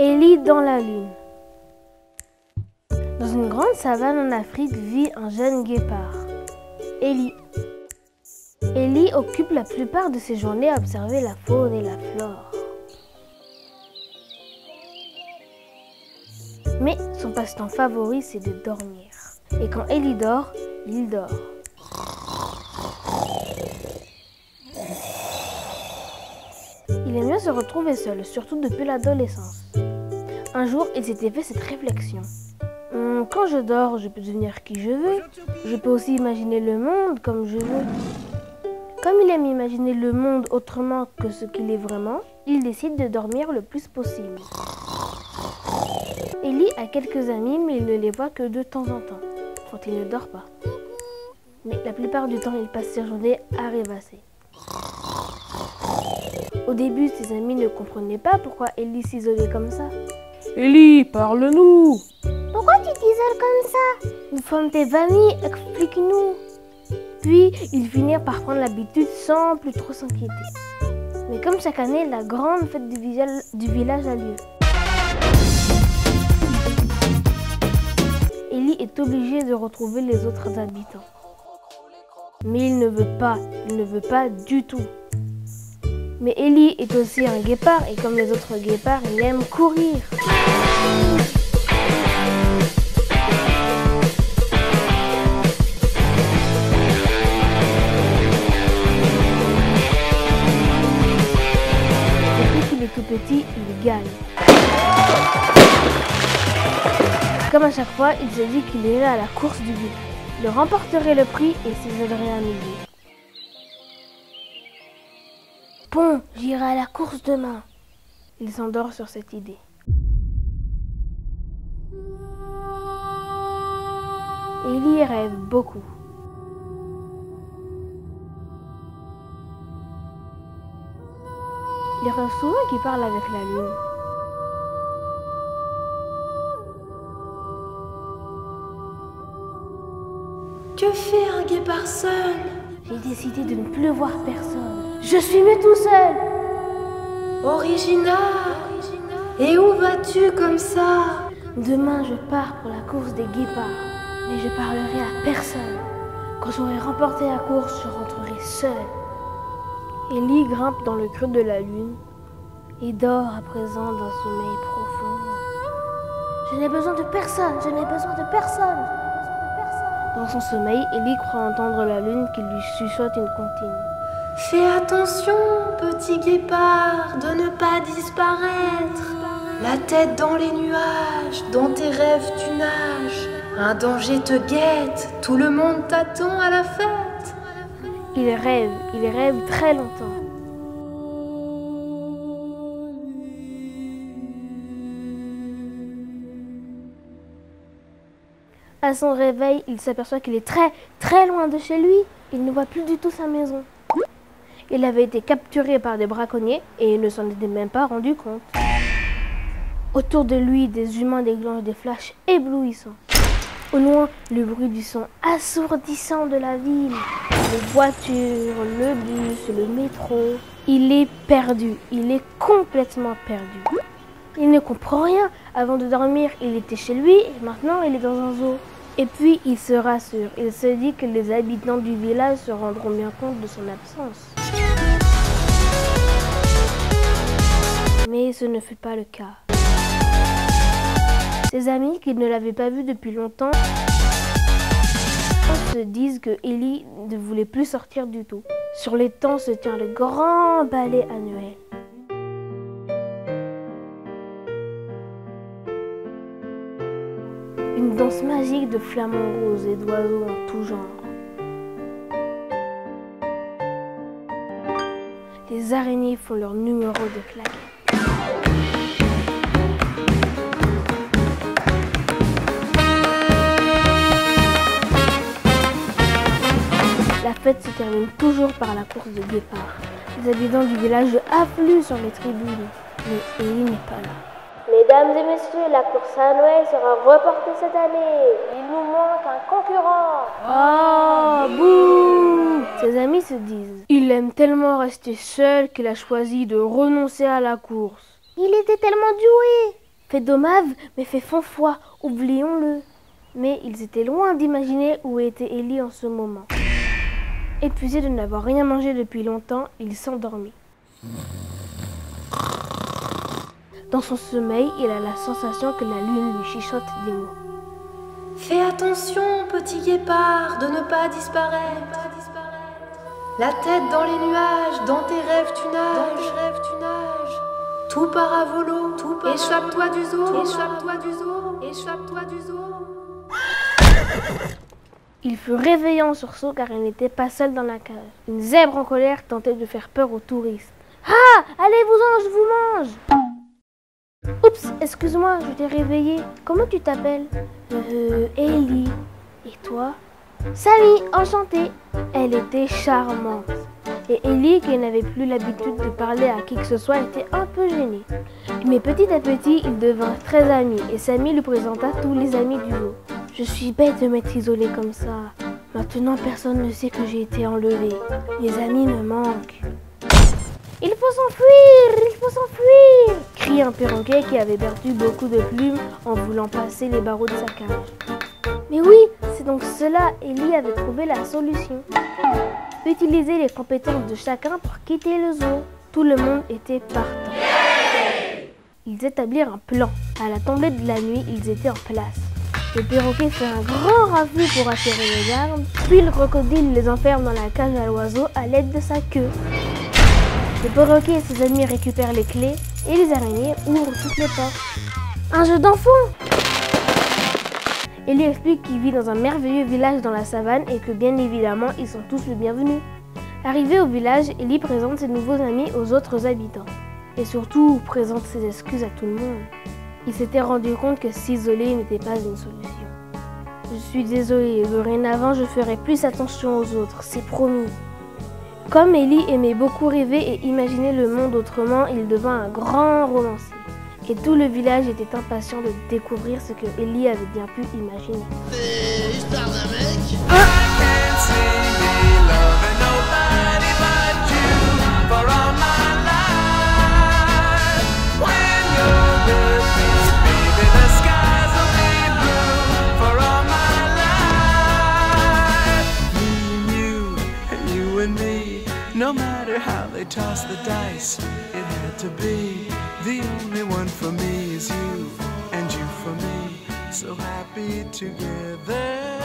Élie dans la lune. Dans une grande savane en Afrique vit un jeune guépard, Élie. Élie occupe la plupart de ses journées à observer la faune et la flore. Mais son passe-temps favori, c'est de dormir. Et quand Élie dort, il dort. Il aime bien se retrouver seul, surtout depuis l'adolescence. Un jour, il s'était fait cette réflexion. Quand je dors, je peux devenir qui je veux. Je peux aussi imaginer le monde comme je veux. Comme il aime imaginer le monde autrement que ce qu'il est vraiment, il décide de dormir le plus possible. Élie a quelques amis, mais il ne les voit que de temps en temps, quand il ne dort pas. Mais la plupart du temps, il passe ses journées à rêvasser. Au début, ses amis ne comprenaient pas pourquoi Élie s'isolait comme ça. Élie, parle-nous! Pourquoi tu t'isoles comme ça? Nous sommes tes amis, explique-nous. Puis, ils finirent par prendre l'habitude sans plus trop s'inquiéter. Mais comme chaque année, la grande fête du village a lieu. Élie est obligé de retrouver les autres habitants. Mais il ne veut pas du tout. Mais Élie est aussi un guépard et comme les autres guépards, il aime courir. Depuis qu'il est tout petit, il gagne. Comme à chaque fois, il se dit qu'il irait à la course du village. Il remporterait le prix et s'isolerait à midi. Bon, j'irai à la course demain. Il s'endort sur cette idée. Élie rêve beaucoup. Il rêve souvent qu'il parle avec la lune. Que fait un guépard seul? J'ai décidé de ne plus voir personne. Je suis mieux tout seul. Original. Et où vas-tu comme ça? Demain, je pars pour la course des guépards. Mais je parlerai à personne. Quand j'aurai remporté la course, je rentrerai seul. Élie grimpe dans le creux de la lune et dort à présent d'un sommeil profond. Je n'ai besoin de personne, je n'ai besoin de personne. Dans son sommeil, Élie croit entendre la lune qui lui chuchote une comptine. Fais attention, petit guépard, de ne pas disparaître. La tête dans les nuages, dans tes rêves tu nages. Un danger te guette, tout le monde t'attend à la fête. Il rêve très longtemps. À son réveil, il s'aperçoit qu'il est très loin de chez lui. Il ne voit plus du tout sa maison. Il avait été capturé par des braconniers et il ne s'en était même pas rendu compte. Autour de lui, des humains déclenchent des flashs éblouissants. Au loin, le bruit du son assourdissant de la ville. Les voitures, le bus, le métro. Il est perdu, il est complètement perdu. Il ne comprend rien. Avant de dormir, il était chez lui et maintenant il est dans un zoo. Et puis il se rassure, il se dit que les habitants du village se rendront bien compte de son absence. Mais ce ne fut pas le cas. Ses amis, qui ne l'avaient pas vu depuis longtemps, se disent que Élie ne voulait plus sortir du tout. Sur l'étang se tient le grand ballet annuel. Une danse magique de flamants roses et d'oiseaux en tout genre. Les araignées font leur numéro de claquettes. La fête se termine toujours par la course de guépard. Les habitants du village affluent sur les tribunes, mais Élie n'est pas là. Mesdames et messieurs, la course à Noël sera reportée cette année. Il nous manque un concurrent. Oh, bouh! Ses amis se disent. Il aime tellement rester seul qu'il a choisi de renoncer à la course. Il était tellement doué. Fait dommage, mais fait fonfois, oublions-le. Mais ils étaient loin d'imaginer où était Ellie en ce moment. Épuisé de n'avoir rien mangé depuis longtemps, il s'endormit. Dans son sommeil, il a la sensation que la lune lui chuchote des mots. Fais attention, petit guépard, de ne pas disparaître. La tête dans les nuages, dans tes rêves tu nages. Tout part à volo, échappe-toi du zoo, échappe-toi du zoo. Il fut réveillé en sursaut car il n'était pas seul dans la cage. Une zèbre en colère tentait de faire peur aux touristes. Ah, allez-vous-en, je vous mange! Oups, excuse-moi, je t'ai réveillé. Comment tu t'appelles? Ellie. Et toi? Samy, enchantée. Elle était charmante. Et Ellie, qui n'avait plus l'habitude de parler à qui que ce soit, était un peu gênée. Mais petit à petit, ils devinrent très amis et Samy lui présenta tous les amis du zoo. Je suis bête de m'être isolée comme ça. Maintenant, personne ne sait que j'ai été enlevée. Mes amis me manquent. Il faut s'enfuir! Il faut s'enfuir! Crie un perroquet qui avait perdu beaucoup de plumes en voulant passer les barreaux de sa cage. Mais oui, c'est donc cela, Ellie avait trouvé la solution. Utiliser les compétences de chacun pour quitter le zoo. Tout le monde était partant. Ils établirent un plan. À la tombée de la nuit, ils étaient en place. Le perroquet fait un grand raffut pour attirer les gardes, puis le crocodile les enferme dans la cage à l'oiseau à l'aide de sa queue. Le perroquet et ses amis récupèrent les clés et les araignées ouvrent toutes les portes. Un jeu d'enfant! Ellie explique qu'il vit dans un merveilleux village dans la savane et que bien évidemment ils sont tous les bienvenus. Arrivé au village, Ellie présente ses nouveaux amis aux autres habitants. Et surtout présente ses excuses à tout le monde. Il s'était rendu compte que s'isoler n'était pas une solution. Je suis désolée, dorénavant je ferai plus attention aux autres, c'est promis. Comme Ellie aimait beaucoup rêver et imaginer le monde autrement, il devint un grand romancier. Et tout le village était impatient de découvrir ce que Ellie avait bien pu imaginer. C'est l'histoire d'un mec. No matter how they toss the dice, it had to be. The only one for me is you, and you for me. So happy together.